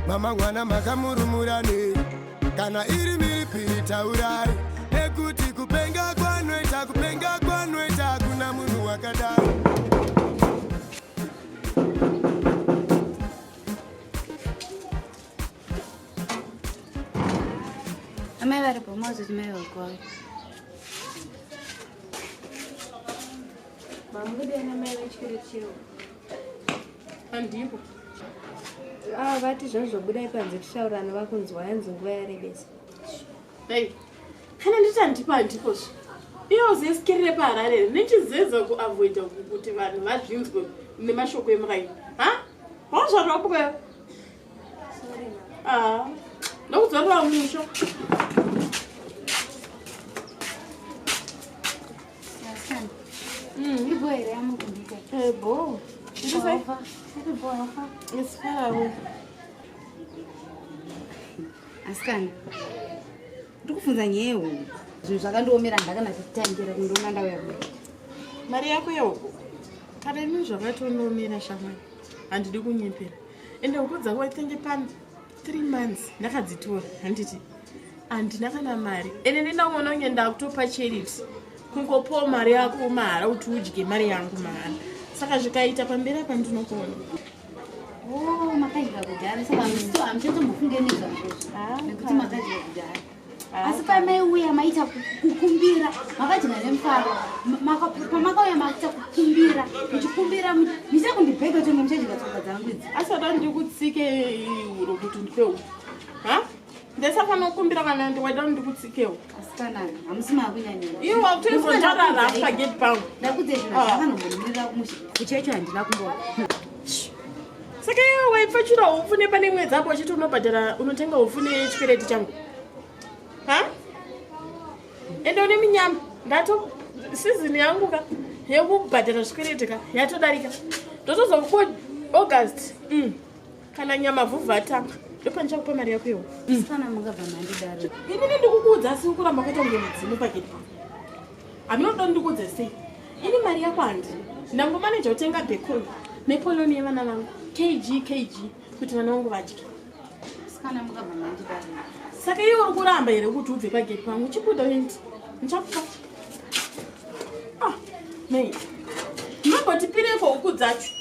mama mwana makamurumurane kana iri mhiripiri taurai nekuti kupenga kwanoita kuna munhu wakadai. Amai varipo mozoti mai vakwavo mamudena mai vachikere chiro handipo vati zvazvobudai panze tishaurana vakunzwa yanzi nguva yarebesa. Hei, kana nditi handipo handipozvo iwo zesikerere paharare nechizeza kuavoida kuti vanhu vazvinzwe nemashoko emuraini wazvarapweyo nokudzorora musho ibo here yamukundika bo isifarawe asikana ndiri kufunza nyaya yehungu zvinhu zvakandiomera ndakanatititangira kundoona ndauya kuda mari yako yeuko kana ini zvakatondiomera shamwari handidi kunyepera ende huku dzangu waitenge pano 3 months ndakadzitora handiti handina kana mari ende ndindakuona kunge ndakutopa charity kungopawo mari yako mahara kuti udye mari yangu mahara saka zvikaita pamberi apa ndinokuona makadya kudhara saka hamuchatombofunge nezvazvozvo nekuti makadya kudhara asi pamaiuya maita kukumbira makadya nemufaro pamakauya maita kukumbira muchikumbira muchakundibheka kuti muchadya tsoka dzangu idzi asada ndikutsike huro kuti ndipewo ndesafana kukumbira kana ndiwaida ndikutsikewo asikana hamusi makunyanyira iwe wakutoizonjarara pageti pangu ndakudze zvinhu zvakanombonimira kuchecho handina kumboa saka iwe waipfachura upfu nepane mwedzi apo wachiti unobhadhara unotenga upfu nechikwereti changu ende une minyama ndato sizini yangu ka yekubhadhara zvikwereti ka yatodarika ndotozokuwa august kana nyama vhuvha atanga ndopandichakupa mari yako iwo sikana mungabva mandidaro inini ndikukuudza asi kuramba kwaita kunge mudzimu pageti pangu haminoda ndikuudza sei ini mari yako handini ndangomaneja kutenga bhekoni nepoloni yevana vangu kg kuti vana vangu vadye sikana mungabva mandidaro saka iwe uri kuramba here kuti ubve pageti pangu chibuda endi ndichakupa mei mabotipireko huku dzacho